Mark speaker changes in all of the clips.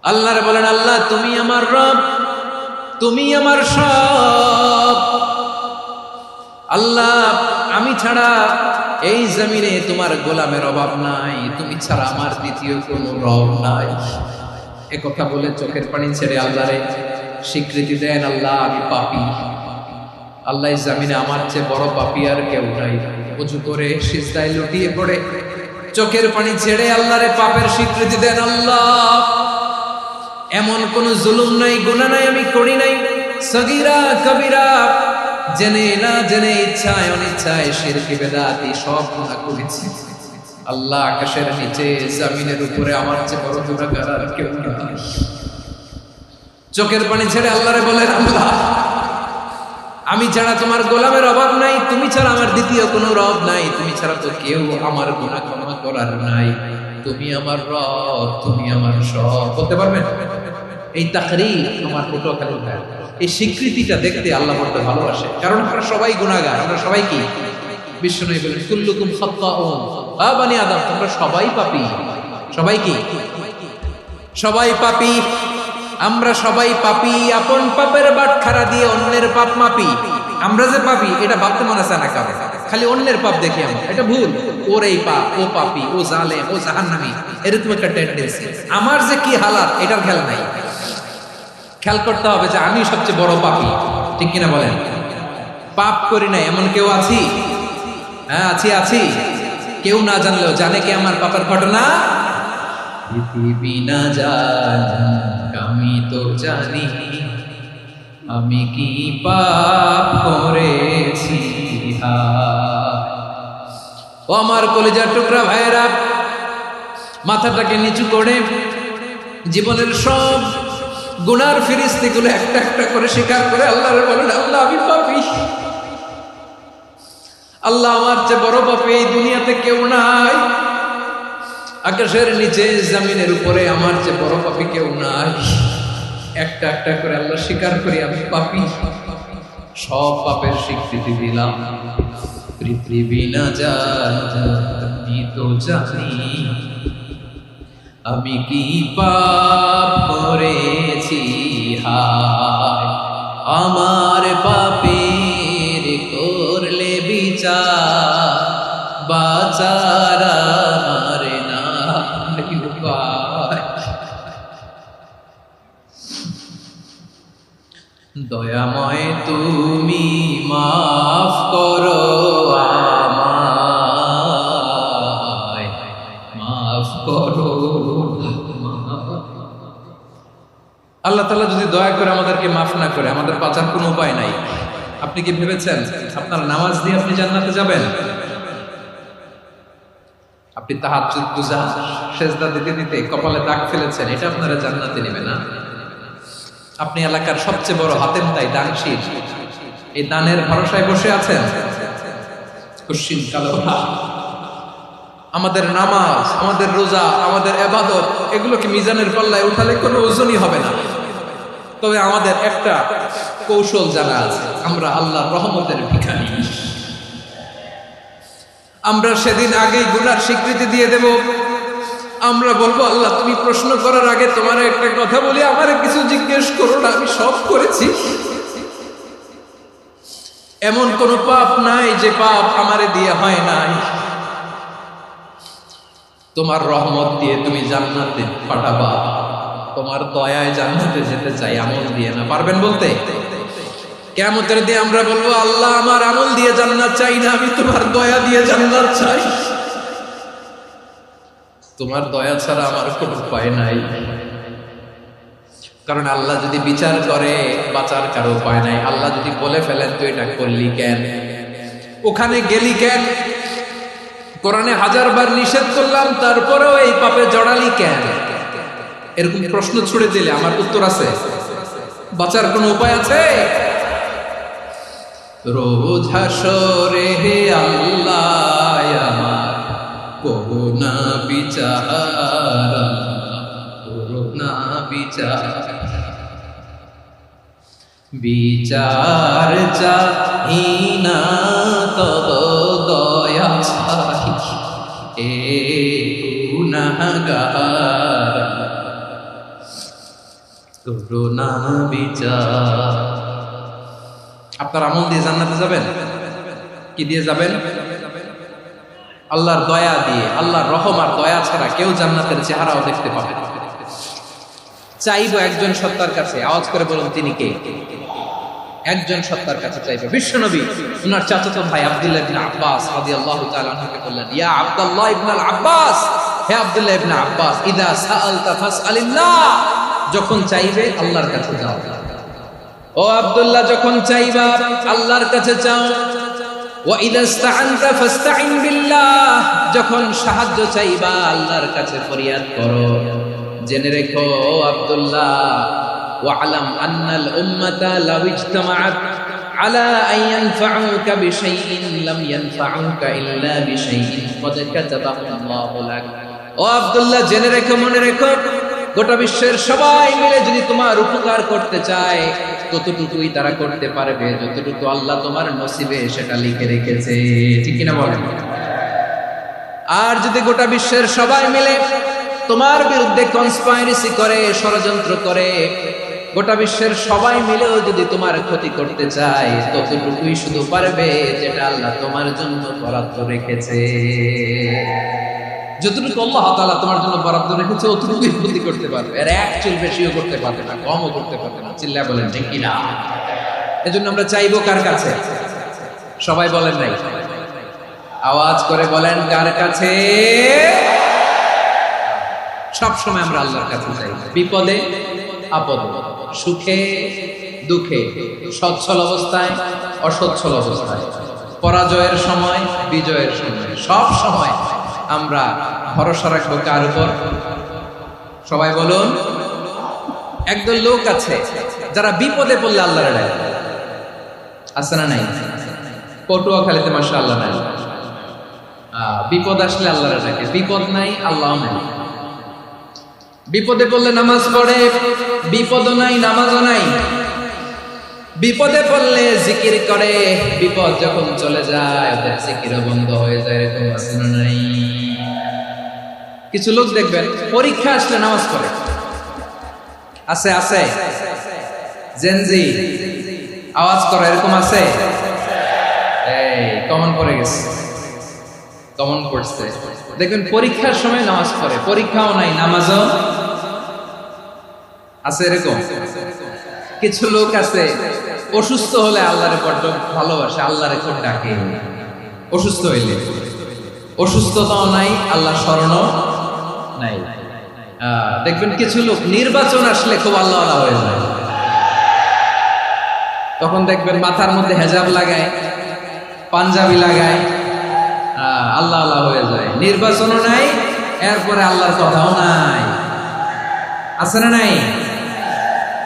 Speaker 1: আল্লাহরে বলেন, আল্লাহ তুমি আমার রব, তুমি আমার সব। আল্লাহ আমি ছাড়া এই জমিনে তোমার গোলামের অভাব নাই, তুমি ছাড়া আমার দ্বিতীয় কোনো রব নাই। এ কথা বলে চোখের পানি ছেড়ে আল্লাহরে স্বীকৃতি দেন, আল্লাহ আমি পাপী। আল্লাহ এই জমিনে আমার চেয়ে বড় পাপী আর কেউ নাই। উজু করে সিজদায় লুটিয়ে পড়ে চোখের পানি ছেড়ে আল্লাহরে পাপের স্বীকৃতি দেন, আল্লাহ এমন কোন জুলুম নাই, গুনাহ নাই আমি করি নাই, সগীরা কবিরা, জেনে না জেনে, ইচ্ছায় অনিচ্ছায়, শিরকি বেদাতি সব গুনাহ করেছি। আল্লাহ আকাশের নিচে জমিনের উপরে আমার চেয়ে বড় গুনাহগার আর কেউ নাই। চোখের পানি ছেড়ে আল্লাহরে বলেন, আল্লাহ আমি ছাড়া তোমার গোলামের অভাব নাই, তুমি ছাড়া আমার দ্বিতীয় কোনো রব নাই, তুমি ছাড়া তো কেউ আমার গুনাহ ক্ষমা করার নাই, তুমি আমার রব, তুমি আমার সব। বলতে পারবেন এই তাকরীর আমার পটুয়াখালীর ভাই, এই স্বীকৃতিটা দেখতে আল্লাহ বড় ভালোবাসে, কারণ আমরা সবাই গুনাহগার। আমরা সবাই কি? বিশ্বনবী বলেন কুল্লুকুম খাত্তাউন, আ বনি আদম তোমরা সবাই পাপী। সবাই কি? সবাই পাপী। আমরা সবাই পাপী, আপন পাপের বাটখারা দিয়ে অন্যের পাপ মাপি। আমরা যে পাপী এটা ভাবতে মনে চায় না কারো, খালি অন্যের পাপ দেখি আমরা, এটা ভুল। ওর এই পাপ, ও পাপী, ও জালেম, ও জাহান্নামী, এরকম একটা টেন্ডেন্সি। আমার যে কি হালাত এটার খেয়াল নাই। খেয়াল করতে হবে যে আমি সবচেয়ে বড় পাপী, ঠিক কিনা বলেন? পাপ করি না এমন কেউ আছি? হ্যাঁ আছি। কেউ না জানলেও জানে কি আমার পাপের ঘটনা? পৃথিবী না জানুক আমি তো জানি, আমি কি পাপ করেছি। ও আমার কলিজার টুকরা ভাইয়েরা, মাথাটাকে নিচু করে জীবনের সব গুনার ফিরিস্তিগুলো একটা একটা করে স্বীকার করে আল্লাহরে বলেন, আল্লাহ আমি পাপী। আল্লাহ আমার চেয়ে বড় পাপী এই দুনিয়াতে কেউ নাই। আকাশের নিচে জমিনের উপরে আমার চেয়ে বড় পাপী কেউ নাই। একটা একটা করে আল্লাহ স্বীকার করি আমি পাপী, সব পাপের স্বীকৃতি দিলাম। পৃথিবী না জানি তো জানি, আমি কি পাপ করেছি। হায় আমার পাপের করলে বিচার, বাঁচার আমার নাই উপায়। দয়াময় তুমি মাফ করো আমায়, মাফ করো। আল্লাহ তাআলা যদি দয়া করে আমাদেরকে মাফ না করে, আমাদের বাঁচার কোনো উপায় নাই। আপনি কি ভেবেছেন আপনার নামাজ দিয়ে আপনি জান্নাতে যাবেন? আপনি তাহাজ্জুদ গুজার, সেজদা দিতে দিতে কপালে দাগ ফেলেছেন, এটা আপনারা জান্নাতে নেবে না। আপনি এলাকার সবচেয়ে বড় হাতেম তাই দানশীল, এই দানের ভরসায় বসে আছেন। কশিন কালো আমাদের নামাজ, আমাদের রোজা, আমাদের ইবাদত, এগুলোকে মিজানের পাল্লায় উঠালে কোনো ওজনই হবে না। তবে আমাদের একটা কৌশল জানা আছে, আমরা আল্লাহর রহমতের ভিখারি। আমরা সেদিন আগেই গুনার স্বীকৃতি দিয়ে দেব। আমরা বলবো, আল্লাহ তুমি প্রশ্ন করার আগে তোমার একটা কথা বলি, আমারে কিছু জিজ্ঞেস করো না, আমি সব করেছি। এমন কোন পাপ নাই যে পাপ আমারে দিয়ে হয় নাই। তোমার রহমত দিয়ে তুমি জান্নাতে পাঠাবা, তোমার দয়ায় জান্নাতে যেতে চাই, আমল দিয়ে না। পারবেন বলতে? কিয়ামতের দিন আমরা বলবো, আল্লাহ আমার আমল দিয়ে জান্নাত চাই না, আমি তোমার দয়া দিয়ে জান্নাত চাই। তোমার দয়া ছাড়া আমার কোনো উপায় নাই। কারণ আল্লাহ যদি বিচার করে বাঁচার কারো উপায় নাই। আল্লাহ যদি বলে ফেলেন তুই এটা করলি কেন, ওখানে গেলি কেন, কোরআনে 1000 বার নিষেধ করলাম তারপরেও এই পাপে জড়ালি কেন, এরকম প্রশ্ন ছুড়ে দিলে আমার উত্তর আছে? বাঁচার কোনো উপায় আছে? রোজ হাসরে হে আল্লাহ আমার করুণা বিচার, করুণা বিচার, বিচার চাহি না তব দয়া চাহি, এ গুনাহগার করুণা বিচার। আপনার আমল দিয়ে জান্নাতে যাবেন? কি দিয়ে যাবেন? আল্লাহর দয়া দিয়ে। আল্লাহর রহম আর দয়া ছাড়া কেউ জান্নাতের চেহারাও দেখতে পাবে না। চাইবো একজন সত্তার কাছে, আওয়াজ করে বলুন তিনি কে? একজন সত্তার কাছে চাইবে। বিশ্বনবী ওনার চাচাতো ভাই আব্দুল্লাহ ইবনে আব্বাস রাদিয়াল্লাহু তাআলা আনহুকে বললেন, ইয়া আব্দুল্লাহ ইবনে আব্বাস, হে আব্দুল্লাহ ইবনে আব্বাস, ইদা সাআলতা ফাসআলিল্লাহ, যখন চাইবে আল্লাহর কাছে যাও। ও আব্দুল্লাহ, যখন চাইবা আল্লাহর কাছে চাও। ওয়া ইদা ইসতাআনতা ফাসতাইন বিল্লাহ, যখন সাহায্য চাইবা আল্লাহর কাছে ফরিয়াদ করো। জেনে রেখো ও আব্দুল্লাহ, ওয়া'লাম আন্নাল উম্মাতা লাউ ইজতামাআত আলা আন ইয়ানফাউকা বিশাইইন লাম ইয়ানফাউকা ইল্লা বিশাইইন ক্বাদ কাতাবাহু আল্লাহু লাক। ও আব্দুল্লাহ, জেনে রেখো, মনে রেখো, গোটা বিশ্বের সবাই মিলে যদি তোমার উপকার করতে চায় ততটুকুই তারা করতে পারবে যতটুকু আল্লাহ তোমার নসিবে সেটা লিখে রেখেছে। ঠিক কিনা বলেন? আর যদি গোটা বিশ্বের সবাই মিলে তোমার বিরুদ্ধে কনস্পাইরেসি করে, ষড়যন্ত্র করে, গোটা বিশ্বের সবাই মিলেও যদি তোমার ক্ষতি করতে চায় ততটুকুই শুধু পারবে যেটা আল্লাহ তোমার জন্য বরাদ্দ রেখেছে। যতটুকু আল্লাহ তাআলা তোমার জন্য বরাদ্দ রেখেছে অতটুকুই ক্ষতি করতে পারবে, আর এক চুল বেশিও করতে পারবে না, কমও করতে পারবে না। চিল্লায় বলেন ঠিক কিনা? এজন্য আমরা চাইবো কার কাছে? সবাই বলেন নাই, আওয়াজ করে বলেন কার কাছে? সব সময় আমরা আল্লাহর কাছে চাই, বিপদে আপদে, সুখে দুঃখে, সচ্ছল অবস্থায় অসচ্ছল অবস্থায়, পরাজয়ের সময় বিজয়ের সময়, সব সময় আমরা ভরসা রাখবো কার উপর? সবাই বলুন। একদল লোক আছে যারা বিপদে পড়লে আল্লাহর ডাকে। আছে না নাই? পটুয়াখালীতে মাশাআল্লাহ নাই, বিপদ আসলে আল্লাহর ডাকে, বিপদ নাই আল্লাহ নাই। বিপদে পড়লে নামাজ পড়ে, বিপদও নাই নামাজও নাই। বিপদে পড়লে জিকির করে, বিপদ যখন চলে যায় ওদের জিকিরও বন্ধ হয়ে যায়। এরকম আছে না নাই? কিছু লোক দেখবেন পরীক্ষা আসলে নামাজ পড়ে। আছে আছে, জেনজি আওয়াজ করে, এরকম আছে? এই কমন পড়ে গেছে, কমন পড়ছে। দেখবেন পরীক্ষার সময় নামাজ পড়ে, পরীক্ষাও নাই নামাজও আছে। এরকম কিছু লোক আছে অসুস্থ হলে আল্লাহরে বড্ড ভালোবাসে, আল্লাহরে খুব ডাকে। অসুস্থ হইলে অসুস্থতাও নাই, আল্লাহ স্মরণও নাই। দেখবেন কিছু লোক নির্বাচন আসলে খুব আল্লাহওয়ালা হয়ে যায়। তখন দেখবেন মাথার মধ্যে হেজাব লাগায়, পাঞ্জাবি লাগায়, আল্লাহ আল্লাহ হয়ে যায়। নির্বাচনও নাই, এরপরে আল্লাহর কথাও নাই। আছে না নাই?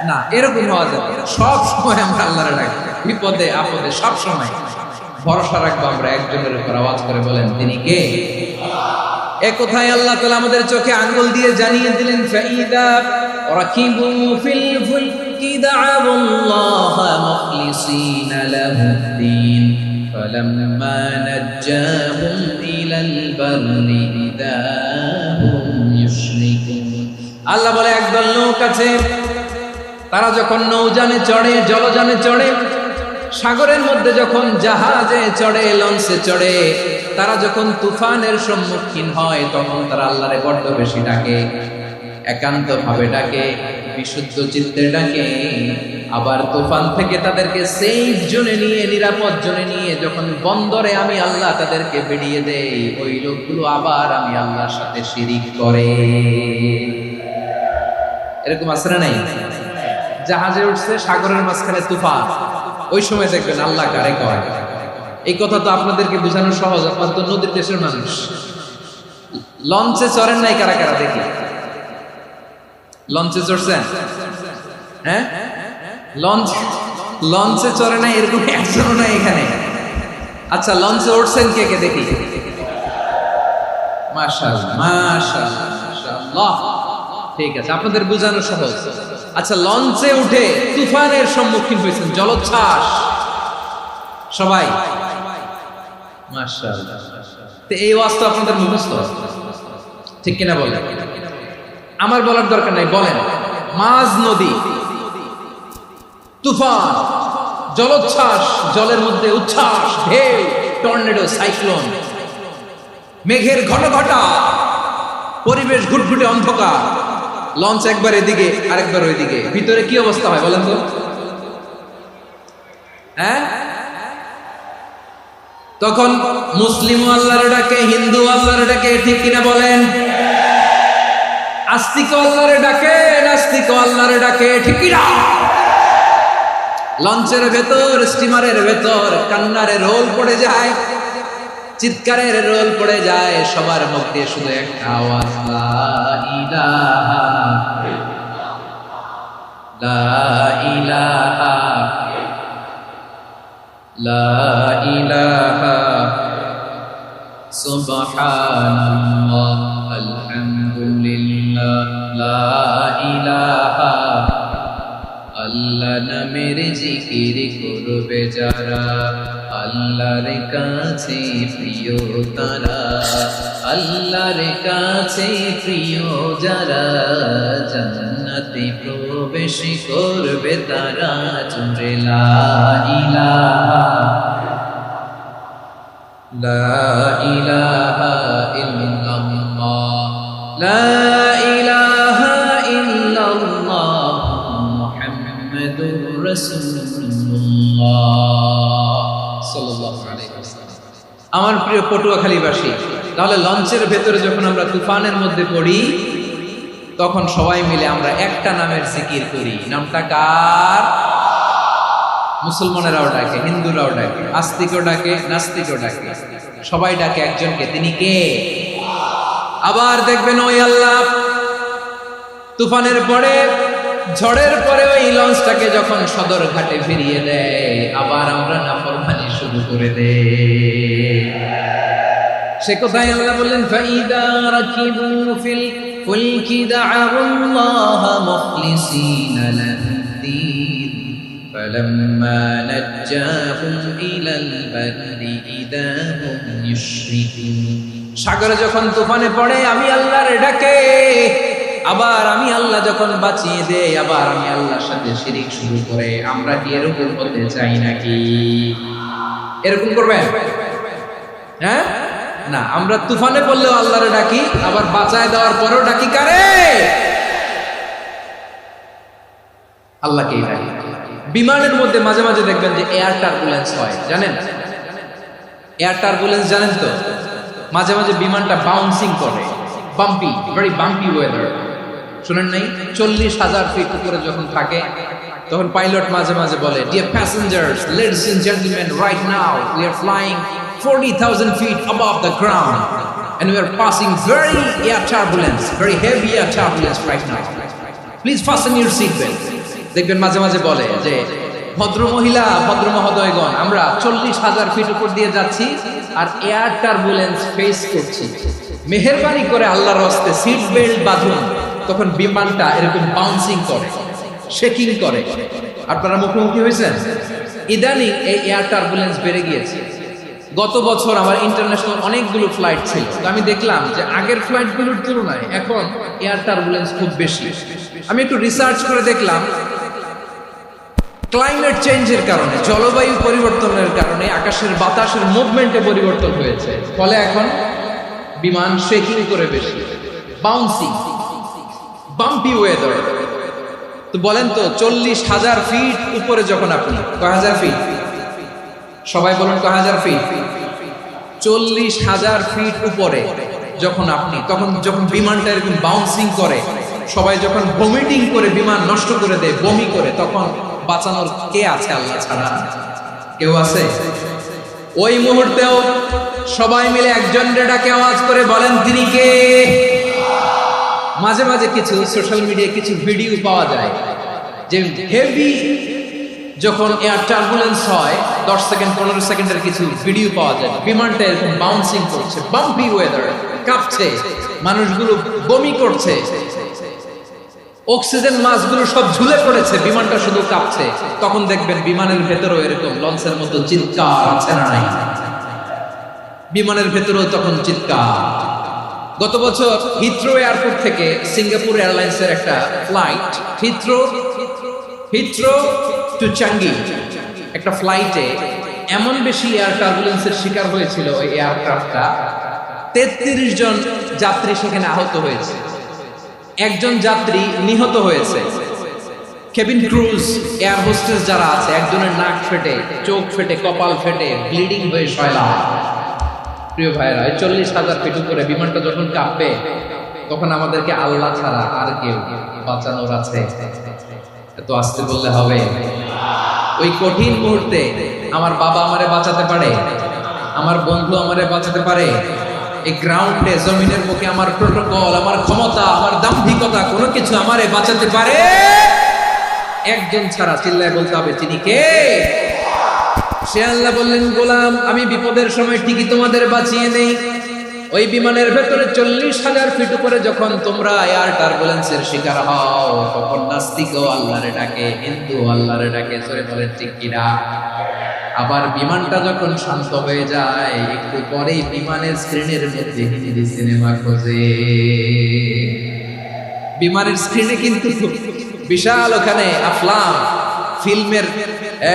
Speaker 1: না, এরকম হওয়া যাবে। সব সময় আমরা আল্লাহরে ডাকি, বিপদে আপদে সব সময় ভরসা রাখবো আমরা একজনের উপর। আওয়াজ করে বলেন তিনি কে? এ কোথায় আল্লাহ তাআলা আমাদের চোখে আঙ্গুল দিয়ে জানিয়ে দিলেন, ফাইদা রাকিবু ফিল ফুলকি দা'আল্লাহ মুখলিসিনা লাহুদ্দিন ফালাম্মা নাজ্জাহুম ইলাল বাররি ইযা হুম ইউশরিকুন। আল্লাহ বলে একদল লোক আছে তারা যখন নৌযানে চড়ে, জলযানে চড়ে, সাগরের মধ্যে যখন জাহাজে চড়ে, লঞ্চে চড়ে, তারা যখন তুফানের সম্মুখীন হয় তখন তারা আল্লাহরে বড্ড বেশি ডাকে, একান্ত ভাবে ডাকে, বিশুদ্ধ চিত্তে ডাকে। আবার তুফান থেকে তাদেরকে সেফ জোনে নিয়ে, নিরাপদ জোনে নিয়ে যখন বন্দরে আমি আল্লাহ তাদেরকে বেরিয়ে দেই, ওই লোকগুলো আবার আমি আল্লাহর সাথে শিরিক করে। এরকম আছে না নাই? জাহাজে উঠছে, সাগরের মাঝখানে তুফান, ওই সময় দেখবেন আল্লাহ কারে কয়। এই কথা তো আপনাদেরকে বোঝানো সহজ, আপনার তো নদীর দেশের মানুষ। লঞ্চে চড়েন নাই কারা কারা? দেখি লঞ্চে চড়ছেন? হ্যাঁ, লঞ্চে চড়ে নাই এরকম একজনও নাই এখানে। আচ্ছা, লঞ্চে উঠছেন কে কে? দেখি। মাশাআল্লাহ মাশাআল্লাহ মাশাআল্লাহ, ঠিক আছে, আপনাদের বোঝানো সহজ। আচ্ছা, লঞ্চে উঠে তুফানের সম্মুখীন হয়েছেন, জলোচ্ছ্বাস, সবাই মাশাআল্লাহ। তো এই ওয়াজ তো আপনাদের মুখস্থ, ঠিক কিনা বলেন? আমার বলার দরকার নাই, বলেন মাঝ নদী, তুফান, জলোচ্ছ্বাস, জলের মধ্যে উচ্ছ্বাস, ঢেউ, টর্নেডো, সাইক্লোন, মেঘের ঘনঘটা, পরিবেশ ঘুটঘুটে অন্ধকার, লঞ্চ একবার এদিকে আরেকবার ওইদিকে, ভিতরে কি অবস্থা হয় বলেন তো? হ্যাঁ, তখন মুসলিম আল্লাহর ডাকে, হিন্দু আল্লাহর ডাকে, ঠিক কিনা বলেন? আস্তিক আল্লাহর ডাকে, নাস্তিক আল্লাহর ডাকে, ঠিক কিনা? লঞ্চের ভেতর, স্টিমারের ভেতর কান্নারে রোল পড়ে যায়, চিৎকারের রোল পড়ে যায়, সবার মধ্যে শুধু একটা আওয়াজ, লা ইলাহা লা ইলাহা লা ইলাহা সুবহানাল্লাহ আলহামদুলিল্লাহ লা ইলাহা। আল্লাহ নামের জিকির করবে যারা, আল্লাহর কাছে প্রিয় তারা, আল্লাহর কাছে প্রিয় যারা, জান্নাতে প্রবেশ করবে তারা। জোরে লা ইলাহা লা ইলাহা ইল্লাল্লাহ লা ইলাহা ইল্লাল্লাহ মুহাম্মাদুর রাসূলুল্লাহ সাল্লাল্লাহু আলাইহি ওয়াসাল্লাম। আমার প্রিয় পটুয়াখালীবাসী, তাহলে লঞ্চের ভেতরে যখন আমরা তুফানের মধ্যে পড়ি, তখন সবাই মিলে আমরা একটা নামের জিকির করি। নামটা কার? মুসলমানেরাও ডাকে, হিন্দুরাও ডাকে, আস্তিকও ডাকে, নাস্তিকও ডাকে, সবাই ডাকে একজনকে। তিনি কে? আবার দেখবেন ওই আল্লাহ তুফানের পরে, ঝড়ের পরে ওই লঞ্চটাকে যখন সদর ঘাটে ফিরিয়ে দেয়, আবার আমরা নাফরমানি শুরু করে দেই। সে কোথায় আল্লাহ বললেন, ফাইদা রাকিবু ফিল ফুলকি দা'আল্লাহ মুখলিসিনা লাহুদ্দিন ফালাম্মা নাজ্জাহুম ইলাল বাররি ইযা হুম ইউশরিকুন। সাগরে যখন তুফানে পড়ে আমি আল্লাহর ডাকে, আবার আমি আল্লাহ যখন বাঁচিয়ে দেই, আবার আমি আল্লাহর সাথে শিরিক শুরু করে। আমরা কি এরকম হতে চাই নাকি? এরকম করবেন? হ্যাঁ না, আমরা তুফানে পড়লেও আল্লাহরে ডাকি, আবার বাঁচায় দেওয়ার পরেও ডাকি কারে? আল্লাহকেই ডাকি। বিমানের মধ্যে মাঝে মাঝে দেখবেন যে এয়ার টার্বুলেন্স হয়, জানেন? এয়ার টার্বুলেন্স জানেন তো? মাঝে মাঝে বিমানটা বাউন্সিং করে, বাম্পি, ভেরি বাম্পি ওয়েদার। শুনেন নাই? 40,000 ফিট উপরে যখন থাকে, তখন পাইলট মাঝে মাঝে বলে, dear passengers, ladies and gentleman, right now we are flying 40,000 feet above the ground and we are passing very air turbulence, very heavy air turbulence right now. Please fasten your seatbelt. দেখবেন মাঝে মাঝে বলে যে, ভদ্র মহিলা, ভদ্র মহোদয়গণ, আমরা 40,000 ফিট উপর দিয়ে যাচ্ছি আর এয়ার টার্বুলেন্স ফেস করছি, মেহেরবানি করে আল্লাহর হস্তে সিট বেল্ট বাঁধুন। তখন বিমানটা এরকম বাউন্সিং করে, শেকিং করে। আপনারা মুখোমুখি হয়েছেন? ইদানিং এই এয়ার টার্বুলেন্স বেড়ে গিয়েছে। গত বছর আমার ইন্টারন্যাশনাল অনেকগুলো ফ্লাইট ছিল, তো আমি দেখলাম যে আগের ফ্লাইটগুলোর তুলনায় এখন এয়ার টার্বুলেন্স খুব বেশি। আমি একটু রিসার্চ করে দেখলাম, ক্লাইমেট চেঞ্জের কারণে, জলবায়ু পরিবর্তনের কারণে আকাশের বাতাসের মুভমেন্টে পরিবর্তন হয়েছে, ফলে এখন বিমান শেকিং করে বেশি, বাউন্সিং, বাম্পি ওয়েদার। তো বলেন তো, 40,000 ফিট উপরে যখন আপনি, কয় হাজার ফিট? সবাই বলুন কয় হাজার ফিট? 40,000 ফিট উপরে যখন আপনি, তখন যখন বিমানটা এরকম বাউন্সিং করে, সবাই যখন ভমিটিং করে বিমান নষ্ট করে দেয়, বমি করে, তখন বাঁচানোর কে আছে? আল্লাহ ছাড়া কেউ আছে? ওই মুহূর্তেও সবাই মিলে একজনের ডাকে আওয়াজ করে বলেন, তিনি কে? মাঝে মাঝে কিছু সোশ্যাল মিডিয়ায় কিছু ভিডিও পাওয়া যায় যে হেভি যখন এয়ার টার্বুলেন্স হয়, 10 সেকেন্ড 15 সেকেন্ডের কিছু ভিডিও পাওয়া যায়, বিমানটা এরকম বাউন্সিং করছে, বাম্পি ওয়েদার, কাঁপছে, মানুষগুলো বমি করছে, অক্সিজেন মাস্কগুলো সব ঝুলে পড়েছে, বিমানটা শুধু কাঁপছে। তখন দেখবেন বিমানের ভেতরেও এরকম লঞ্চের মতো চিৎকার আছে না নাই? বিমানের ভেতরেও তখন চিৎকার, গত বছর হিথ্রো এয়ারপোর্ট থেকে সিঙ্গাপুর এয়ারলাইন্সের একটা ফ্লাইট হিথ্রো টু চাঙ্গি একটা ফ্লাইটে এমন বেশি এয়ার টার্বুলেন্সের শিকার হয়েছিল ওই এয়ারক্রাফটটা, 33 জন যাত্রী সেখানে আহত হয়েছে, একজন যাত্রী নিহত হয়েছে। কেবিন ক্রুজ এয়ার হোস্টেস যারা আছে, একজনের নাক ফেটে, চোখ ফেটে, কপাল ফেটে, ব্লিডিং হয়ে শয়লা। প্রিয় ভাইরা, 40,000 ফিট উপরে বিমানটা যখন কাঁপবে, তখন আমাদেরকে আল্লাহ ছাড়া আর কেউ বাঁচানোর আছে? এত আসতে বললে হবে? ওই কঠিন মুহূর্তে আমার বাবা আমারে বাঁচাতে পারে, আমার বন্ধু আমারে বাঁচাতে পারে। এই গ্রাউন্ডে, জমিনের মুখে আমার প্রোটোকল, আমার ক্ষমতা, আমার দাম্ভিকতা কোনো কিছু আমারে বাঁচাতে পারে? একজন ছাড়া, চিল্লায় বলতে হবে তিনি কে? সে আল্লাহ বললেন, গোলাম আমি বিপদের সময় ঠিকই তোমাদের বাঁচিয়ে নেই। ওই বিমানের ভেতরে 40,000 ফিট উপরে যখন তোমরা এয়ার টার্বুলেন্সের শিকার হও, তখন নাস্তিকও আল্লাহরে ডাকে, হিন্দু আল্লাহরে ডাকে, জোরে বলেন ঠিক কিনা? আবার বিমানটা যখন শান্ত হয়ে যায়, একটু পরেই বিমানের স্ক্রিনের মধ্যে হিন্দি সিনেমা খোঁজে। বিমানের স্ক্রিনে কিন্তু বিশাল ওখানে আফলাম ফিল্মের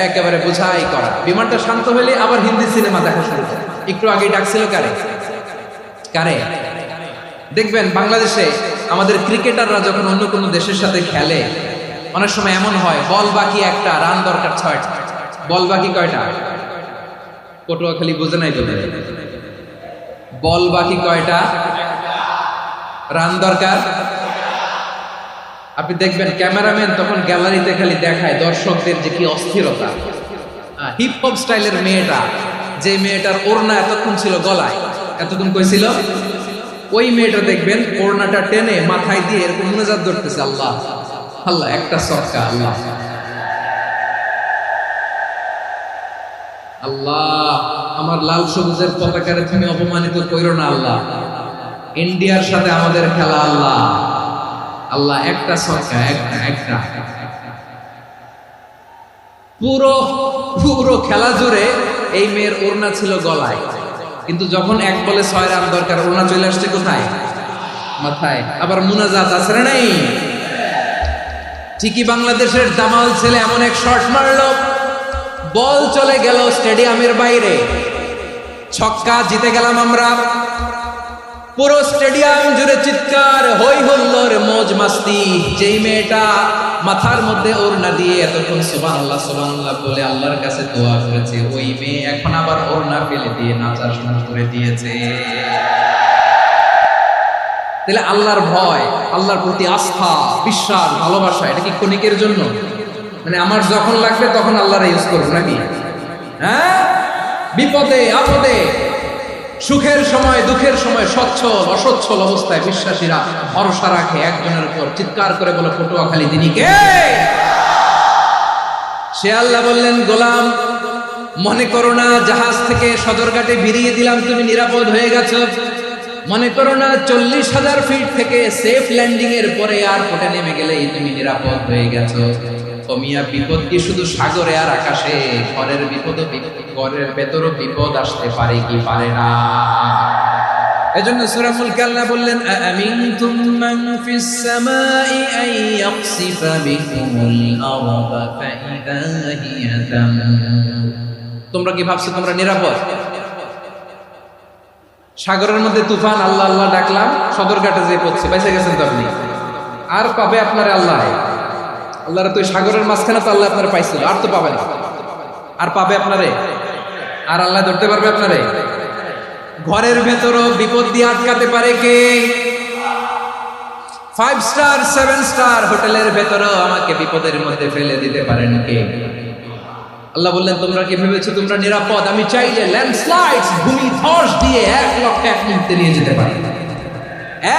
Speaker 1: একেবারে বোঝাই করা। বিমানটা শান্ত হলে আবার হিন্দি সিনেমা দেখা শুরু করে। একটু আগে ডাকছিল কারে? দেখবেন বাংলাদেশে আমাদের ক্রিকেটাররা যখন অন্য কোনো দেশের সাথে খেলে, অনেক সময় এমন হয় বল বাকি একটা, রান দরকার 6টা। বল বাকি কয়টা? পটুয়াখালী বুঝে নাই তো? বল বাকি কয়টা? রান দরকার। আপনি দেখবেন ক্যামেরাম্যান তখন গ্যালারিতে খালি দেখায় দর্শকদের যে কি অস্থিরতা। হিপ হপ স্টাইলের মেয়েটা, যে মেয়েটার ওড়না এতক্ষণ ছিল গলায়, এতক্ষণ কই ছিল, ওই মেয়েটা দেখবেন ওড়নাটা টেনে মাথায় দিয়ে এরকম মুনাজাত ধরতেছে, আল্লাহ আল্লাহ, একটা সদকা, আল্লাহ আল্লাহ, আমার লাল সবুজের পতাকারে তুমি অপমানিত কইরো না আল্লাহ, ইন্ডিয়ার সাথে আমাদের খেলা আল্লাহ আল্লাহ, একটা সদকা, একটা। পুরো খেলা জুড়ে এই মেয়ের ওড়না ছিল গলায়, কিন্তু যখন এক বলে 6 রান দরকার, ওড়না চলে আসছে কোথায়? মাথায়। আবার মুনাজাত আছে না নাই? ঠিকই বাংলাদেশের দামাল ছেলে এমন এক শট মারলো, বল চলে গেল স্টেডিয়ামের বাইরে, ছক্কা, জিতে গেলাম আমরা। পুরো স্টেডিয়াম জুড়ে চিৎকার, হই হুল্লোড়, মৌজ মাস্তি। যেই মেয়েটা মাথার মধ্যে ওড়না দিয়ে এতক্ষণ সুবহানাল্লাহ সুবহানাল্লাহ বলে আল্লাহর কাছে দোয়া করেছে, ওই মেয়ে এখন আবার ওড়না ফেলে দিয়ে নাচা শুরু করে দিয়েছে। তাহলে আল্লাহর ভয়, আল্লাহর প্রতি আস্থা, বিশ্বাস, ভালোবাসা, এটা কি ক্ষণিকের জন্য? মানে আমার যখন লাগবে তখন আল্লাহর ইউজ করবো নাকি? হ্যাঁ, বিপদে আপদে, সুখের সময় দুঃখের সময়, সচ্ছল অসচ্ছল অবস্থায় বিশ্বাসীরা ভরসা রাখে একজনের উপর। চিৎকার করে বলে পটুয়াখালী তিনি কে? সে আল্লাহ বললেন, গোলাম মনে করো না জাহাজ থেকে সদরঘাটে ভিড়িয়ে দিলাম তুমি নিরাপদ হয়ে গেছো। মনে করো না 40,000 ফিট থেকে সেফ ল্যান্ডিং এর পরে এয়ারপোর্টে নেমে গেলেই তুমি নিরাপদ হয়ে গেছো। মিয়া, বিপদ কি শুধু সাগরে আর আকাশে? ঘরের বিপদও, ঘরের ভেতরও বিপদ আসতে পারে কি পারে না? এজন্য সূরা মুলকে আল্লাহ বললেন, আমিনতুম মান ফিস সামাই আন ইয়াখসিফা বিকুমুল আরদা ফাইদা হিয়া তামুর। তোমরা কি ভাবছো তোমরা নিরাপদ? সাগরের মধ্যে তুফান, আল্লাহ আল্লাহ ডাকলাম, সদরঘাটে যেয়ে পড়ছে, বেঁচে গেছেন তো আপনি। আর পাবে আপনারে আল্লাহ? আল্লাহর তো সাগরের মাঝখানে তো আল্লাহ আপনারা পাইছিল, আর তো পাবে না। আর পাবে আপনারে? আর আল্লাহ ধরতে পারবে আপনারে? ঘরের ভেতরও বিপদ দিয়ে আটকাতে পারে কে? 5 স্টার 7 স্টার হোটেলের ভেতরও আমাকে বিপদের মধ্যে ফেলে দিতে পারেন কে? আল্লাহ বললেন, তোমরা কি ভেবেছো তোমরা নিরাপদ? আমি চাইলে ল্যান্ডস্লাইড, ভূমিধস দিয়ে 1 লক্ষ 1 মিনিটে নিয়ে যেতে পারি।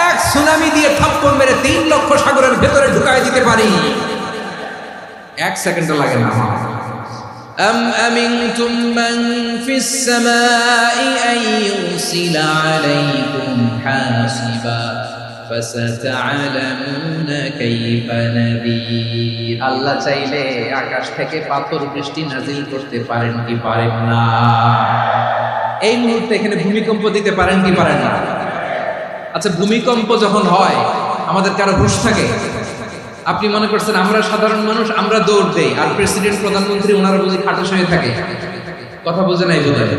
Speaker 1: এক সুনামি দিয়ে থাপ্পড় মেরে 3 লক্ষ সাগরের ভেতরে ঢুকায় দিতে পারি। 1 সেকেন্ডও লাগে না আমার। أم أمنتم من في السماء أن يرسل عليكم حاصبا فستعلمون كيف نذير। আল্লাহ চাইলে আকাশ থেকে পাথর বৃষ্টি নাজিল করতে পারেন কি পারেন না? এই মুহূর্তে এখানে ভূমিকম্প দিতে পারেন কি পারেন না? আচ্ছা, ভূমিকম্প যখন হয় আমাদের কারো হুঁশ থাকে? আপনি মনে করছেন আমরা সাধারণ মানুষ, আমরা দৌড় দেই, আর প্রেসিডেন্ট প্রধানমন্ত্রী ওনারা বুঝি খাটে শুয়ে থাকে? কথা বুঝে নাই বোধ হয়।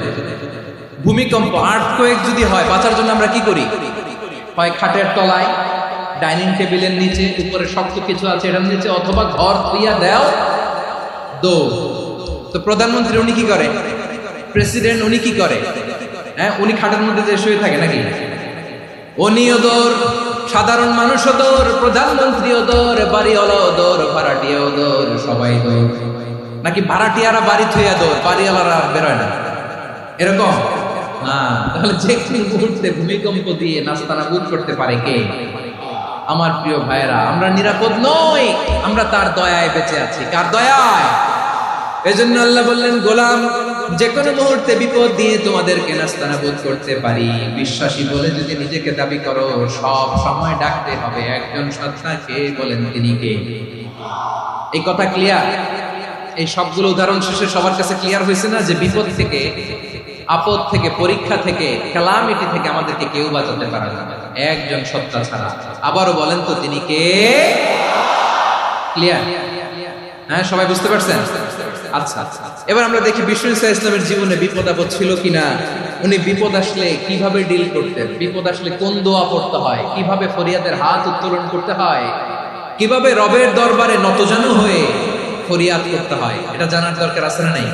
Speaker 1: ভূমিকম্প, আর্থকোয়েক যদি হয়, বাঁচার জন্য আমরা কি করি? হয় খাটের তলায়, ডাইনিং টেবিলের নিচে, উপরে শক্ত কিছু আছে এটার নিচে, অথবা ঘর থইয়া দেও দৌড়। তো প্রধানমন্ত্রী উনি কি করে? প্রেসিডেন্ট উনি কি করে? হ্যাঁ, উনি খাটের মধ্যে যে শুয়ে থাকে নাকি? উনিও দৌড়, সাধারণ মানুষও দৌড়, প্রধানমন্ত্রীও দৌড়, বাড়িওয়ালাও দৌড়, ভাড়াটিয়াও দৌড়, সবাই দৌড়। নাকি ভাড়াটিয়ারা বাড়ি থইয়া দৌড়, বাড়িওয়ালারা বেরোয় না? এরকম না। তাহলে যে কোনো মুহূর্তে ভূমিকম্প দিয়ে নাস্তানাবুদ করতে পারে কে? আমার প্রিয় ভাইয়েরা, আমরা নিরাপদ নই, আমরা তার দয়ায় বেঁচে আছি। কার দয়ায়? এজন্য আল্লাহ বললেন, গোলাম, যে কোনো মুহূর্তে বিপদ দিয়ে তোমাদেরকে নাস্তানাবুদ করতে পারি। বিশ্বাসী বলে যদি নিজেকে দাবি করো, সব সময় ডাকতে হবে একজন সত্তা, কে? বলেন তিনি কে? এই কথা ক্লিয়ার? এই সবগুলো উদাহরণ শেষে সবার কাছে ক্লিয়ার হয়েছে না যে বিপদ থেকে, আপদ থেকে, পরীক্ষা থেকে, ক্যালামিটি থেকে আমাদেরকে কেউ বাঁচাতে পারে না একজন সত্তা ছাড়া। আবারও বলেন তো তিনি কে? ক্লিয়ার? হ্যাঁ, সবাই বুঝতে পারছেন? আচ্ছা, এবার আমরা দেখি বিষ্ণু ইসলামের জীবনে বিপদ আপদ ছিল কিনা। উনি বিপদ আসলে কিভাবে ডিল করতেন, বিপদ আসলে কোন দোয়া পড়তে হয়, কিভাবে ফরিয়াদের হাত উত্তোলন করতে হয়, কিভাবে রবের দরবারে নতজানু হয়ে ফরিয়াদ করতে হয়, এটা জানার দরকার আছে না নাই?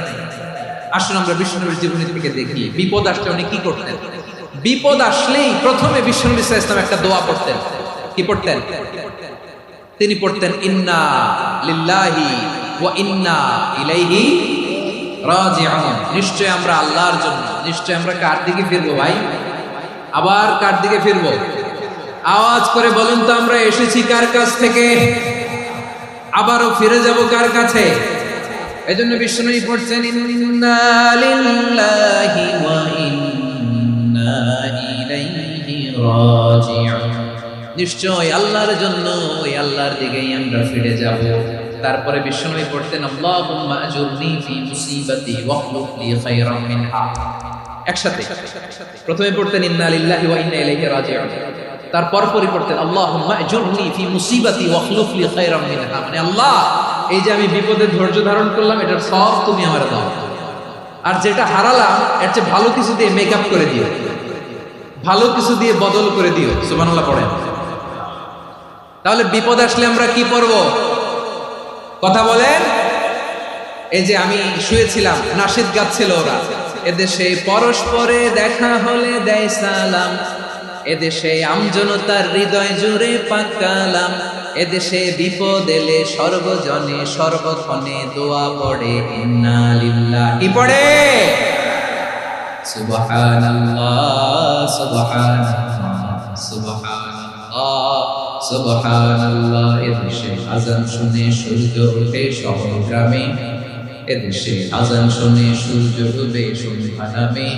Speaker 1: আসুন আমরা বিষ্ণুর জীবনী থেকে দেখি বিপদ আসলে উনি কি করতেন। বিপদ আসলেই প্রথমে বিষ্ণু ইসলাম একটা দোয়া পড়তেন। কি পড়তেন? তিনি পড়তেন, ইন্না লিল্লাহি ওয়া ইন্না ইলাইহি রাজিউন। নিশ্চয় আমরা আল্লাহর জন্য, নিশ্চয় আমরা কার দিকে ফিরবো ভাই? আবার কার দিকে ফিরবো? আওয়াজ করে বলুন তো, আমরা এসেছি কার কাছ থেকে, আবারও ফিরে যাব কার কাছে? এজন্য বিষ্ণু পড়ছেন, ইন্না লিল্লাহি ওয়া ইন্না ইলাইহি রাজিউন। নিশ্চয় আল্লাহর জন্য, ওই আল্লাহর দিকেই আমরা ফিরে যাব। তারপরে বিষ্ণু পড়তেন, আল্লাহুম্মা আজুরনি ফি মুসিবাতি ওয়াখলুফ লি খায়রাম মিনহা। একসাথে প্রথমে পড়তেন ইন্না লিল্লাহি ওয়া ইন্না ইলাইহি রাজিউন, তারপর পড়তেন আল্লাহুম্মা আজুরনি ফি মুসিবাতি ওয়াখলুফ লি খায়রাম মিনহা। মানে আল্লাহ, এই যে আমি বিপদে ধৈর্য ধারণ করলাম, এটার সব তুমি আমার দাও, আর যেটা হারালাম এর চেয়ে ভালো কিছু দিয়ে মেকআপ করে দিও, ভালো কিছু দিয়ে বদল করে দিও। সুবহানাল্লাহ পড়েন। তাহলে বিপদ আসলে আমরা কি পড়ব? কথা বলেন। এই যে আমি শুয়েছিলাম, নাশিদ গাচ্ছিল ওরা, এদেশে পরস্পরে দেখা হলে দেয় সালাম, এদেশে আমজনতার হৃদয় জুড়ে পাকালাম, এদেশে বিপদ এলে সর্বজনে সর্বক্ষণে দোয়া পড়ে ইন্না লিল্লাহি। কি পড়ে? সুবহানাল্লাহ সুবহানাল্লাহ সুবহানাল্লাহ সুবহানাল্লাহ। এদেশে আজান শুনে সূর্য ওঠে শহর গ্রামে, এদেশে আজান শুনে সূর্য ডুবে সন্ধ্যা নামে,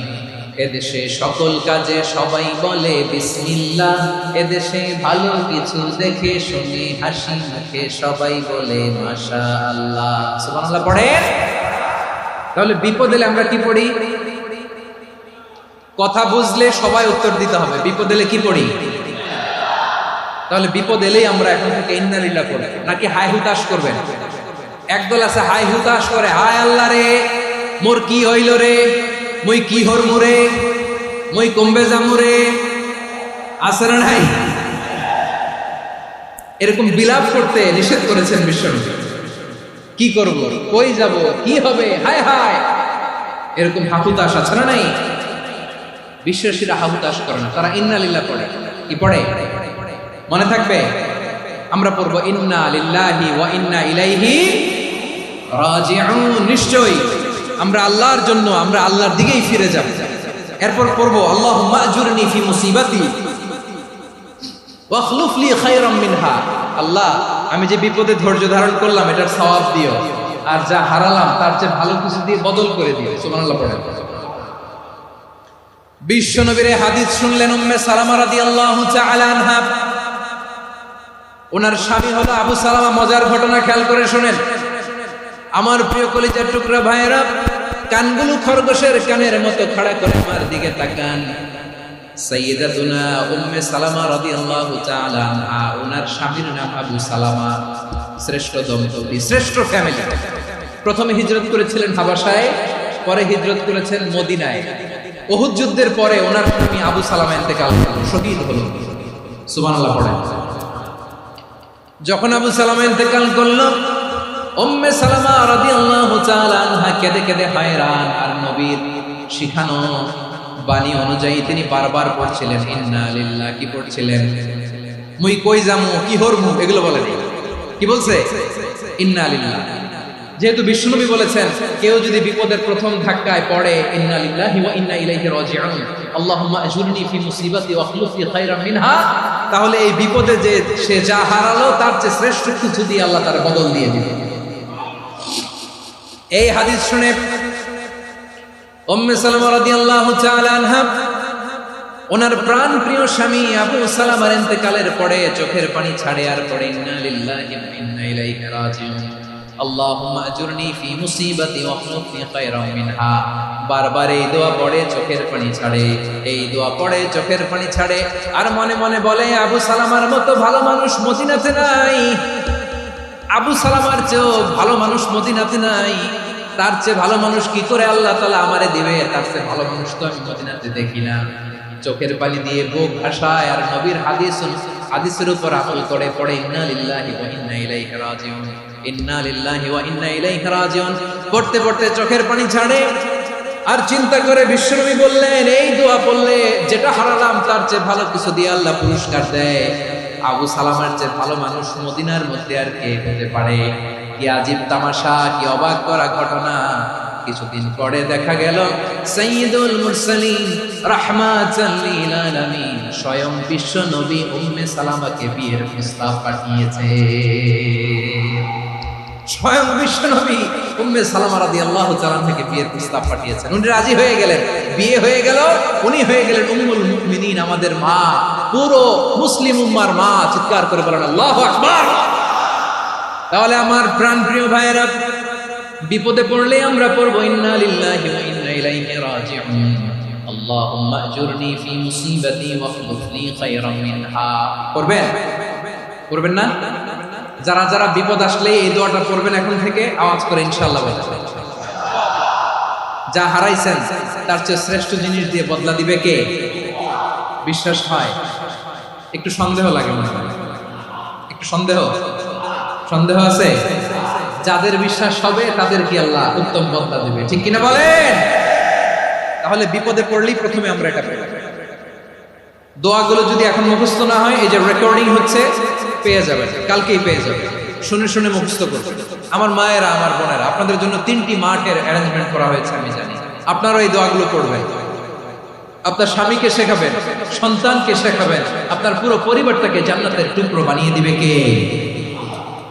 Speaker 1: এদেশে সকল কাজে সবাই বলে বিসমিল্লাহ, এদেশে ভালো কিছু দেখে শুনে হাসি মুখে সবাই বলে মাশাআল্লাহ। সুবহানাল্লাহ পড়েন। তাহলে বিপদ এলে আমরা কি পড়ি? কথা বুঝলে সবাই উত্তর দিতে হবে। বিপদ এলে কি পড়ি? তাহলে বিপদ এলেই আমরা এখন থেকে ইন্না লিল্লাহ পড়ব, নাকি হাই হুতাশ করবেন? একদল আছে হাই হুতাশ করে, হায় আল্লাহ রে, মোর কি হইল রে, মই কি হর মুরে, মই কমবে জামুরে। আছে না নাই? এরকম বিলাপ করতে নিষেধ করেছেন বিশ্বনবী। কি করব, কই যাব, কি হবে, হায় হায়, এরকম হাহুতাশ আছে না নাই? বিশ্বাসীরা হাহুতাশ করে না, তারা ইন্না লিল্লাহ পড়ে। কি পড়ে? মনে থাকবে? আমরা পড়ব ইন্না লিল্লাহি ওয়া ইন্না ইলাইহি রাজিউন। নিশ্চয়ই আমরা আল্লাহর জন্য, আমরা আল্লাহর দিকেই ফিরে যাব। এরপর পড়ব আল্লাহুম্মা আজুরনি ফি মুসিবাতি ওয়াখলুফ লি খায়রাম মিনহা। আল্লাহ, আমি যে বিপদে ধৈর্য ধারণ করলাম এটার সওয়াব দিও, আর যা হারালাম তার চেয়ে ভালো কিছু দিয়ে বদল করে দিও। সুবহানাল্লাহ পড়েন। বিশ্বনবীর হাদিস শুনলেন উম্মে সালামা রাদিয়াল্লাহু তাআলা আনহা। ওনার স্বামী হলো আবু সালামা। মজার ঘটনা খেয়াল করে শুনেন আমার প্রিয় কলিজার টুকরা ভাইয়েরা। কানগুলো খরগোশের কানের মতো খাড়া করে আমার দিকে তাকান। সাইয়্যিদাতুনা উম্মে সালামা রাদিয়াল্লাহু তাআলা আনহা, ওনার স্বামীর নাম আবু সালামা। শ্রেষ্ঠ দম্পতি, শ্রেষ্ঠ ফ্যামিলি। প্রথমে হিজরত করেছিলেন হাবাসায়, পরে হিজরত করেছেন মদিনায়। উহুদ যুদ্ধের পরে ওনার স্বামী আবু সালামা ইন্তেকাল করলেন, শহীদ হলো। সুবহানাল্লাহ পড়েন। যখন আবু সালামা ইন্তেকাল করল, উম্মে সালামা রাদিয়াল্লাহু তাআলা আনহা কেঁদে কেঁদে হায়রান। আর নবীর শিখানো বাণী অনুযায়ী তিনি বারবার পড়ছিলেন ইন্না লিল্লাহ। কি পড়ছিলেন? মুই কই যামু, কি হরমু, এগুলো বলেন। কি বলছে? ইন্না লিল্লাহ। যেহেতু বিশ্বনবী বলেছেন কেউ যদি বিপদের প্রথম ধাক্কায় পড়ে ইন্না লিল্লাহি ওয়া ইন্না ইলাইহি রাজিউন, আল্লাহুম্মা আজুরনি ফি মুসিবাতি ওয়া আখলুফ লি খায়রাম মিনহা, তাহলে এই বিপদে যে সে যা হারালো তার চেয়ে শ্রেষ্ঠ কিছু দিয়ে আল্লাহ তার বদল দিয়ে দিবে। এই হাদিস শুনে উম্মে সালামা রাদিয়াল্লাহু তাআলা আনহা ওনার প্রাণ প্রিয় স্বামী আবু সালামার ইন্তেকালের পরে চোখের পানি ছাড়ে আর পড়ে ইন্না লিল্লাহি ওয়া ইন্না ইলাইহি রাজিউন, আল্লাহুম্মা আজুরনি ফি মুসিবাতি ওয়া আখলুফ লি খায়রাম মিনহা। বারবার এই দোয়া পড়ে চোখের পানি ছাড়ে, এই দোয়া পড়ে চোখের পানি ছাড়ে। আর মনে মনে বলে আবু সালামার মতো ভালো মানুষ মদিনাতে নাই, আবু সালামার চেয়েও ভালো মানুষ মদিনাতে নাই। তার চেয়ে ভালো মানুষ কি করে আল্লাহ তাআলা আমারে দিবে? তার চেয়ে ভালো মানুষ তো আমি মদিনাতে দেখি না। চোখের পানি দিয়ে বুক ভাসায় আর নবীর হাদিসের উপর আমল করে পড়ে ইন্না লিল্লাহি ওয়া ইন্না ইলাইহি রাজিউন, ইন্না লিল্লাহি ওয়া ইন্না ইলাইহি রাজিউন। পড়তে পড়তে চোখের পানি ছাড়ে আর চিন্তা করে বিশ্বনবী বললেন এই দোয়া পড়লে যেটা হারালাম তার চেয়ে ভালো কিছু দিয়ে আল্লাহ পুরস্কার দেয়। আবু সালামার চেয়ে ভালো মানুষ মদিনার মধ্যে আর কে হতে পারে? কি আজীব তামাশা, কি অবাক করা ঘটনা। কিছুদিন পরে দেখা গেল সাইয়্যিদুল মুরসালিন রাহমাতাল লিল আলামিন স্বয়ং বিশ্ব নবী উম্মে সালামাকে বিয়ের প্রস্তাব পাঠিয়েছে। স্বয়ং বিশ্ব নবী উম্মে সালামা রাদিয়াল্লাহু তাআলা থেকে বিয়ের প্রস্তাব পাঠিয়েছেন। উনি রাজি হয়ে গেলেন, বিয়ে হয়ে গেল। উনি হয়ে গেলেন উম্মুল মুমিনিন, আমাদের মা, পুরো মুসলিম উম্মার মা। চিৎকার করে বলেন আল্লাহু আকবার। তাহলে আমার প্রাণপ্রিয় ভাইয়েরা, বিপদে পড়লে আমরা পড়ব ইন্না লিল্লাহি ওয়া ইন্না ইলাইহি রাজিউন, আল্লাহুম্মা আজুরনি ফি মুসিবাতি ওয়া আখলুফ লি খায়রাম মিনহা। পড়বেন? পড়বেন না? যারা যারা বিপদ আসলে এই দোয়াটা পড়বেন এখন থেকে আওয়াজ করে ইনশাআল্লাহ বলেন। যা হারাইছেন তার চেয়ে শ্রেষ্ঠ জিনিস দিয়ে বদলা দিবে কে? বিশ্বাস হয়? একটু সন্দেহ লাগে মনে হয়, একটু সন্দেহ আছে? যাদের বিশ্বাস হবে তাদের কি আল্লাহ উত্তম বদলা দিবে, ঠিক কিনা বলেন? তাহলে বিপদে পড়লেই প্রথমে আমরা এটা পড়ব। দোয়াগুলো যদি এখন মুখস্থ না হয়, এই যে রেকর্ডিং হচ্ছে, পেয়ে যাবেন, কালকেই পেয়ে যাবেন। শুনে শুনে মুখস্থ করবেন। আমার মায়েরা, আমার বোনেরা, আপনাদের জন্য 3টি মাঠের অ্যারেঞ্জমেন্ট করা হয়েছে, আমি জানি। আপনারা এই দোয়াগুলো পড়বেন, আপনার স্বামীকে শেখাবেন, সন্তানকে শেখাবেন, আপনার পুরো পরিবারটাকে জান্নাতের টুকরো বানিয়ে দিবে কে?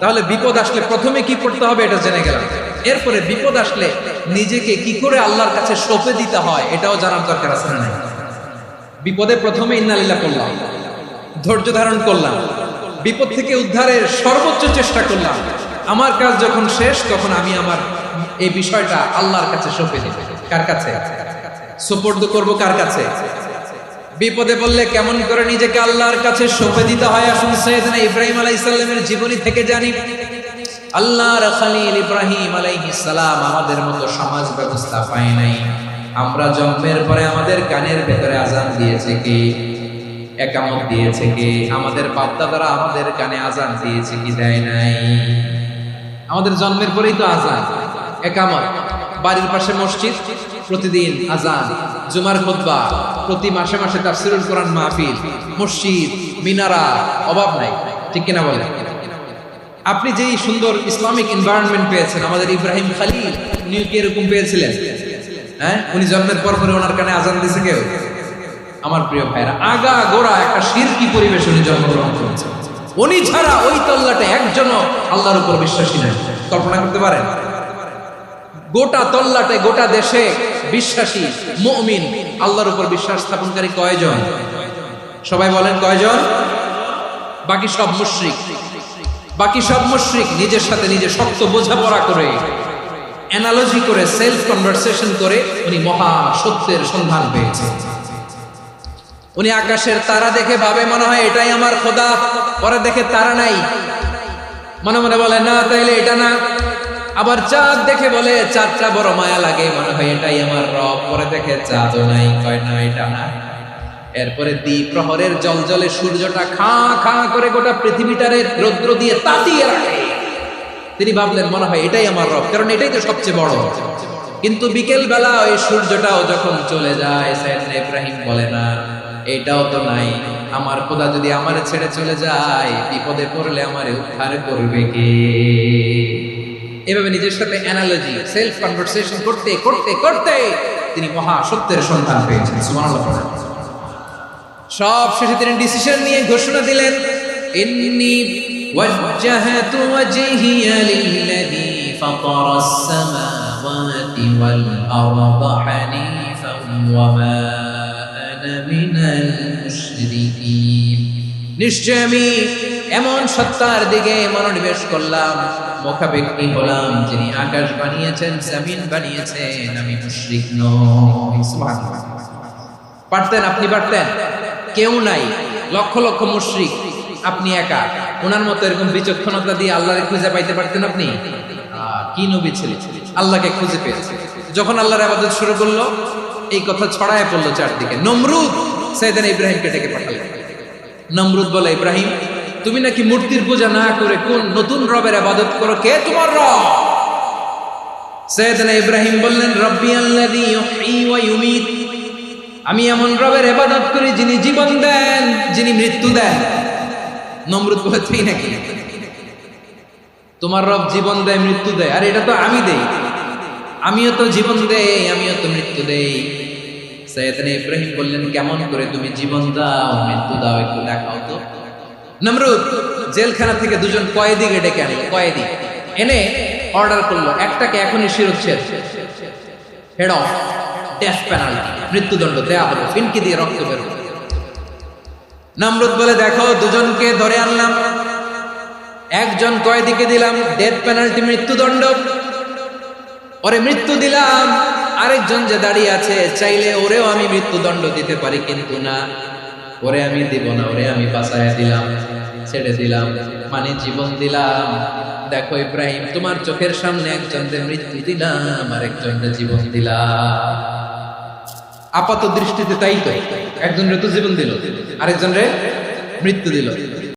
Speaker 1: তাহলে বিপদ আসলে প্রথমে কি পড়তে হবে এটা জেনে গেলাম। এরপরে বিপদ আসলে নিজেকে কি করে আল্লাহর কাছে সঁপে দিতে হয় এটাও জানার দরকার আছে না? বিপদে প্রথমে ইন্না লিল্লাহ করলাম, ধৈর্য ধারণ করলাম, বিপদ থেকে উদ্ধারের সর্বোচ্চ চেষ্টা করলাম। আমার কাজ যখন শেষ তখন আমি আমার এই বিষয়টা আল্লাহর কাছে সঁপে দিব। কার কাছে সুপর্দ করব? কার কাছে? বিপদে পড়লে কেমন করে নিজেকে আল্লাহর কাছে সঁপে দিতে হয় আসুন সাইয়েদনা ইব্রাহিম আলাইহিস সালামের জীবনী থেকে জানি। আল্লাহর খলিল ইব্রাহিম আলাইহিস সালাম আমাদের মতো সমাজ ব্যবস্থা পায় নাই। আমরা জন্মের পরে আমাদের কানের ভেতরে আজান দিয়েছে কে? একামত দিয়েছে কে? আমাদের বাপ দাদারা আমাদের কানে আজান দিয়েছে কি দেয় নাই? আমাদের জন্মের পরেই তো আজান, একামত, বাড়ির পাশে মসজিদ, প্রতিদিন আজান, জুমার খুতবা, প্রতি মাসে মাসে তাফসীরুল কোরআন মাহফিল, মসজিদ, মিনারা, অভাব নাই, ঠিক কিনা বলেন? আপনি যেই সুন্দর ইসলামিক এনভায়রনমেন্ট পেয়েছেন, আমাদের ইব্রাহিম খলিল উনি কি এরকম পেয়েছিলেন? হ্যাঁ, উনি জন্মের পর পরে ওনার কানে আজান দিয়েছে কেউ? আমার প্রিয় ভাইরা, আগা গোড়া একটা শিরকি পরিবেশ উনি জন্মগ্রহণ করেছেন। উনি ছাড়া ওই তল্লাটে একজনও আল্লাহর উপর বিশ্বাসী নাই। কল্পনা করতে পারেন? গোটা তল্লাটে, গোটা দেশে বিশ্বাসী মুমিন, আল্লাহর উপর বিশ্বাস স্থাপনকারী কয়জন? সবাই বলেন কয়জন? বাকি সব মুশরিক। বাকি সব মুশরিক নিজের সাথে নিজে শক্ত বোঝাপড়া করে, অ্যানালজি করে, সেলফ কনভারসেশন করে উনি মহা সত্যের সন্ধান পেয়েছেন। উনি আকাশের তারা দেখে ভাবে মনে হয় এটাই আমার খোদা, পরে দেখে তারা নাই, মনে মনে বলে না তাইলে এটা না। আবার চাঁদ দেখে বলে চাঁদটা বড় মায়া লাগে, মনে হয় এটাই আমার রব, পরে দেখে চাঁদও নাই, কয় না এটা না। এরপরে দ্বীপ প্রহরের জলজলে সূর্যটা খা খা করে গোটা পৃথিবীটারে রৌদ্র দিয়ে তাতিয়ে রাখে। তিনি ভাবলেন মনে হয় এটাই আমার রব, কারণ এটাই তো সবচেয়ে বড়। কিন্তু বিকেল বেলা ওই সূর্যটাও যখন চলে যায়, সাইয়েদনা ইব্রাহিম বলে না এটাও তো নাই, আমার খোদা যদি আমারে ছেড়ে চলে যায়, বিপদে পড়লে আমারে উদ্ধার করবে কে? এভাবে নিজের সাথে অ্যানালজি, সেলফ কনভারসেশন করতে করতে করতে তিনি মহা সত্যের সন্ধান পেয়েছেন। সুবহানাল্লাহ। সব শেষে তিনি ডিসিশন নিয়ে ঘোষণা দিলেন, ইন্নী ওয়াজ্জাহতু ওয়াজহিয়া লিল্লাযী ফাতারাস সামাওয়াতি ওয়াল আরদা হানিফান ওয়া মা আনা মিনাল মুশরিকিন। নিশ্চয় আমি এমন সত্তার দিকে মনোনিবেশ করলাম, মুখাপেক্ষী হলাম, যিনি আকাশ বানিয়েছেন, জমিন বানিয়েছেন, আমি মুশরিক নই। সুবহানাল্লাহ। পারতেন, আপনি পারতেন? কেউ নাই, লক্ষ লক্ষ মুশরিক, আপনি একা। ওনার মতো এরকম বিচক্ষণতা দিয়ে আল্লাহকে খুঁজে পাইতে পারতেন আপনি? কি নবী ছিলেন, আল্লাহকে খুঁজে পেয়েছে। যখন আল্লাহর ইবাদত শুরু করলো, এই কথা ছড়ায় পড়লো চারদিকে। নমরুদ সাইয়েদনা ইব্রাহিমকে ডেকে পাঠালেন। নমরুদ বলে, ইব্রাহিম তুমি নাকি মূর্তির পূজা না করে কোন নতুন রবের ইবাদত করো, কে তোমার রব? সাইয়েদনা ইব্রাহিম বললেন, রব্বি আল্লাযী ইউহয়ী ওয়া ইউমীত, আমি এমন রবের ইবাদত করি যিনি জীবন দেন, যিনি মৃত্যু দেন। নমরুদ বলে, তাই নাকি? তোমার রব জীবন দেয়, মৃত্যু দেয়, আর এটা তো আমি দেই, আমিও তো জীবন দেই, আমিও তো মৃত্যু দেই। সাইয়েদনা ইব্রাহিম বললেন, কেমন করে তুমি জীবন দাও, মৃত্যু দাও, একটু দেখাও তো। নমরুদ জেলখানা থেকে দুজন কয়েদিকে ডেকে আনলো, কয়েদি এনে অর্ডার করলো, একটাকে এখনই শিরচ্ছেদ, হেড অফ, ডেথ পেনাল্টি, মৃত্যুদণ্ড দেয়া হলো, ফিনকি দিয়ে রক্ত বের হলো। নমরুদ বলে, দেখো দুজনকে ধরে আনলাম, একজন কয়েদিকে দিলাম ডেথ পেনাল্টি, মৃত্যুদণ্ড, ওরে মৃত্যু দিলাম, আরেকজন যে দাঁড়িয়ে আছে চাইলে ওরেও আমি মৃত্যুদণ্ড দিতে পারি, কিন্তু না, ওরে আমি দিব না, ওরে আমি বাঁচায়া দিলাম, ছেড়ে দিলাম, মানে জীবন দিলাম। দেখো ইব্রাহিম, তোমার চোখের সামনে একজনকে মৃত্যু দিলাম, আরেকজনকে জীবন দিলাম। আপাত দৃষ্টিতে তাই তো, একজনের তো জীবন দিল, আরেকজনের মৃত্যু দিল।